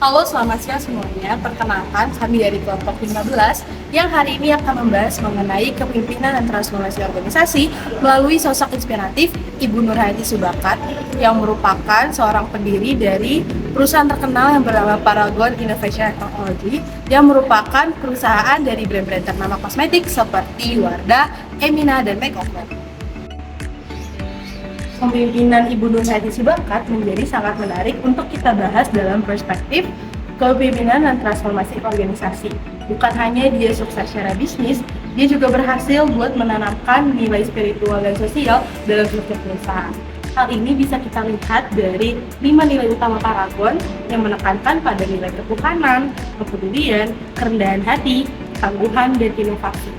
Halo, selamat siang semuanya. Perkenalkan, kami dari kelompok 15 yang hari ini akan membahas mengenai kepemimpinan dan transformasi organisasi melalui sosok inspiratif Ibu Nurhayati Subakat yang merupakan seorang pendiri dari perusahaan terkenal yang bernama Paragon Innovation and Technology yang merupakan perusahaan dari brand-brand ternama kosmetik seperti Wardah, Emina, dan Makeover. Kepemimpinan Ibu Nurhayati Subakat menjadi sangat menarik untuk kita bahas dalam perspektif kepemimpinan dan transformasi organisasi. Bukan hanya dia sukses secara bisnis, dia juga berhasil buat menanamkan nilai spiritual dan sosial dalam struktur perusahaan. Hal ini bisa kita lihat dari 5 nilai utama Paragon yang menekankan pada nilai ketuhanan, kepedulian, kerendahan hati, ketangguhan, dan inovasi.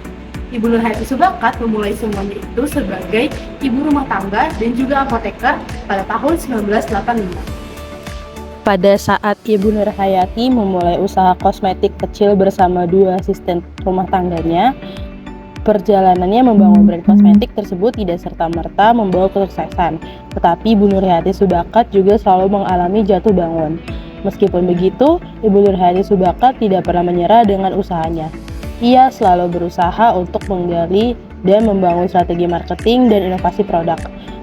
Ibu Nurhayati Subakat memulai semuanya itu sebagai ibu rumah tangga dan juga apoteker pada tahun 1985. Pada saat Ibu Nurhayati memulai usaha kosmetik kecil bersama dua asisten rumah tangganya, perjalanannya membangun brand kosmetik tersebut tidak serta-merta membawa kesuksesan. Tetapi Ibu Nurhayati Subakat juga selalu mengalami jatuh bangun. Meskipun begitu, Ibu Nurhayati Subakat tidak pernah menyerah dengan usahanya. Ia selalu berusaha untuk menggali dan membangun strategi marketing dan inovasi produk.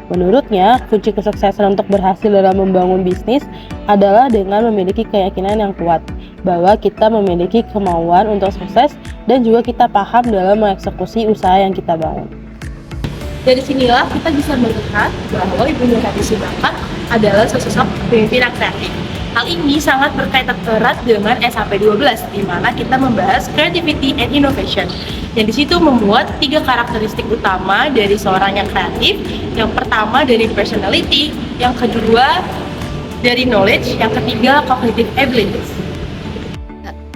Menurutnya, kunci kesuksesan untuk berhasil dalam membangun bisnis adalah dengan memiliki keyakinan yang kuat bahwa kita memiliki kemauan untuk sukses dan juga kita paham dalam mengeksekusi usaha yang kita bangun. Dari sinilah kita bisa melihat bahwa Ibu Nurhayati Subakat adalah sosok pemimpin yang kreatif. Hal ini sangat berkaitan erat dengan SAP12, di mana kita membahas creativity and innovation. Yang di situ memuat 3 karakteristik utama dari seorang yang kreatif. Yang pertama dari personality, yang kedua dari knowledge, yang ketiga cognitive abilities.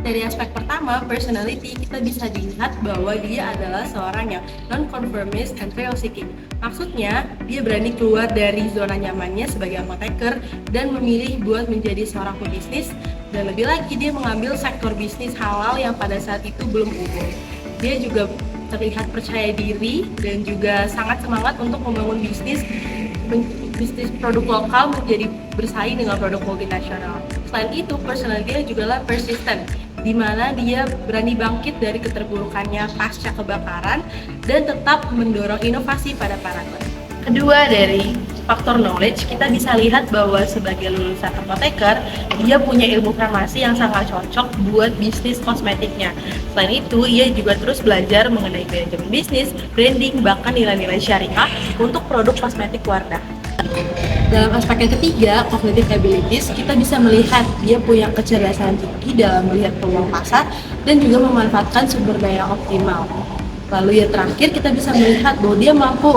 Dari aspek pertama, personality, kita bisa dilihat bahwa dia adalah seorang yang non-conformist and thrill seeking. Maksudnya, dia berani keluar dari zona nyamannya sebagai apoteker dan memilih buat menjadi seorang pebisnis, dan lebih lagi dia mengambil sektor bisnis halal yang pada saat itu belum umum. Dia juga terlihat percaya diri dan juga sangat semangat untuk membangun bisnis produk lokal menjadi bersaing dengan produk multinasional. Selain itu, personality dia juga lah persistent, di mana dia berani bangkit dari keterpurukannya pasca kebakaran dan tetap mendorong inovasi pada Paragon. Kedua, dari faktor knowledge, kita bisa lihat bahwa sebagai lulusan apoteker, dia punya ilmu farmasi yang sangat cocok buat bisnis kosmetiknya. Selain itu, ia juga terus belajar mengenai manajemen bisnis, branding, bahkan nilai-nilai syariah untuk produk kosmetik Wardah. Dalam aspek yang ketiga, cognitive abilities, kita bisa melihat dia punya kecerdasan tinggi dalam melihat peluang pasar dan juga memanfaatkan sumber daya optimal. Lalu yang terakhir, kita bisa melihat bahwa dia mampu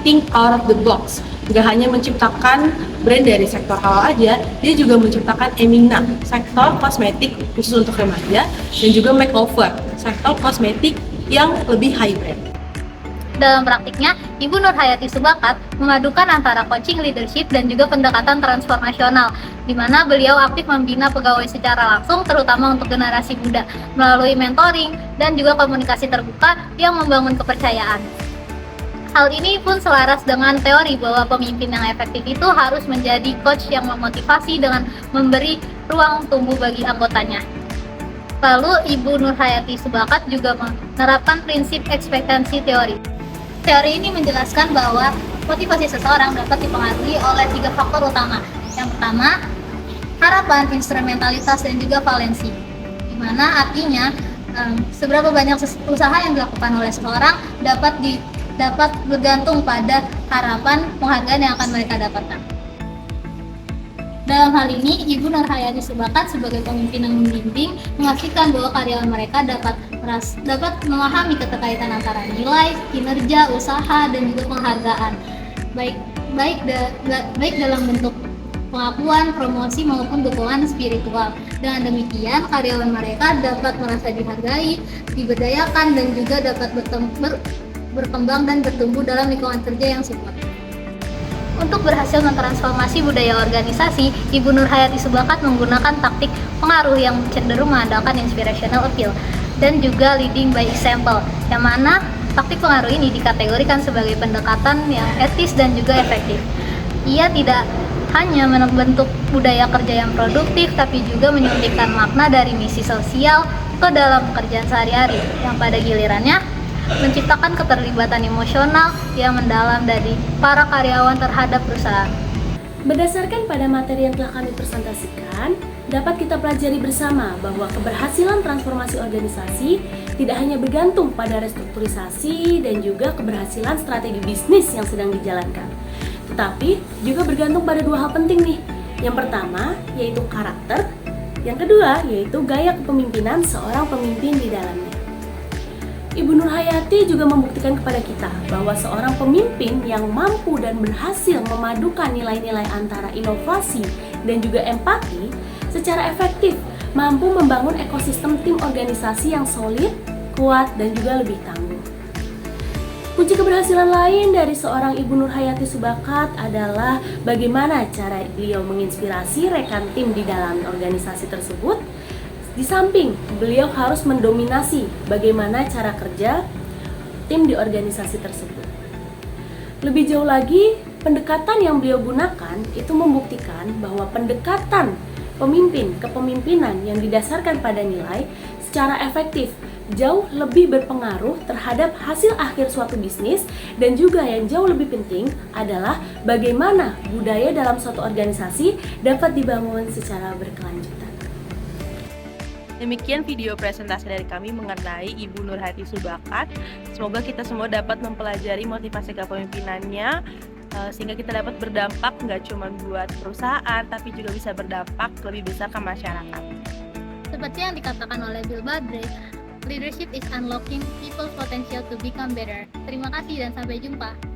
think out of the box. Gak hanya menciptakan brand dari sektor halal aja, dia juga menciptakan Emina, sektor kosmetik khusus untuk remaja, dan juga Makeover, sektor kosmetik yang lebih high brand. Dalam praktiknya, Ibu Nurhayati Subakat memadukan antara coaching leadership dan juga pendekatan transformasional, di mana beliau aktif membina pegawai secara langsung, terutama untuk generasi muda, melalui mentoring dan juga komunikasi terbuka yang membangun kepercayaan. Hal ini pun selaras dengan teori bahwa pemimpin yang efektif itu harus menjadi coach yang memotivasi dengan memberi ruang tumbuh bagi anggotanya. Lalu, Ibu Nurhayati Subakat juga menerapkan prinsip ekspektansi teori. Teori ini menjelaskan bahwa motivasi seseorang dapat dipengaruhi oleh 3 faktor utama. Yang pertama, harapan, instrumentalitas, dan juga valensi. Di mana artinya seberapa banyak usaha yang dilakukan oleh seseorang dapat bergantung pada harapan penghargaan yang akan mereka dapatkan. Dalam hal ini, Ibu Nurhayati Subakat sebagai pemimpin yang membimbing memastikan bahwa karyawan mereka dapat memahami keterkaitan antara nilai, kinerja, usaha, dan juga penghargaan, baik dalam bentuk pengakuan, promosi, maupun dukungan spiritual. Dengan demikian, karyawan mereka dapat merasa dihargai, diberdayakan, dan juga dapat berkembang dan bertumbuh dalam lingkungan kerja yang support. Untuk berhasil mentransformasi budaya organisasi, Ibu Nurhayati Subakat menggunakan taktik pengaruh yang cenderung mengandalkan inspirational appeal dan juga leading by example, yang mana taktik pengaruh ini dikategorikan sebagai pendekatan yang etis dan juga efektif. Ia tidak hanya membentuk budaya kerja yang produktif, tapi juga menyuntikkan makna dari misi sosial ke dalam pekerjaan sehari-hari, yang pada gilirannya menciptakan keterlibatan emosional yang mendalam dari para karyawan terhadap perusahaan. Berdasarkan pada materi yang telah kami presentasikan, dapat kita pelajari bersama bahwa keberhasilan transformasi organisasi tidak hanya bergantung pada restrukturisasi dan juga keberhasilan strategi bisnis yang sedang dijalankan, tetapi juga bergantung pada dua hal penting nih. Yang pertama yaitu karakter, yang kedua yaitu gaya kepemimpinan seorang pemimpin di dalamnya. Ibu Nur Hayati juga membuktikan kepada kita bahwa seorang pemimpin yang mampu dan berhasil memadukan nilai-nilai antara inovasi dan juga empati secara efektif mampu membangun ekosistem tim organisasi yang solid, kuat, dan juga lebih tangguh. Kunci keberhasilan lain dari seorang Ibu Nur Hayati Subakat adalah bagaimana cara beliau menginspirasi rekan tim di dalam organisasi tersebut. Di samping beliau harus mendominasi bagaimana cara kerja tim di organisasi tersebut. Lebih jauh lagi, pendekatan yang beliau gunakan itu membuktikan bahwa pendekatan pemimpin kepemimpinan yang didasarkan pada nilai secara efektif jauh lebih berpengaruh terhadap hasil akhir suatu bisnis, dan juga yang jauh lebih penting adalah bagaimana budaya dalam suatu organisasi dapat dibangun secara berkelanjutan. Demikian video presentasi dari kami mengenai Ibu Nur Hayati Subakat. Semoga kita semua dapat mempelajari motivasi kepemimpinannya, sehingga kita dapat berdampak nggak cuma buat perusahaan, tapi juga bisa berdampak lebih besar ke masyarakat. Seperti yang dikatakan oleh Bill Badre, leadership is unlocking people's potential to become better. Terima kasih dan sampai jumpa.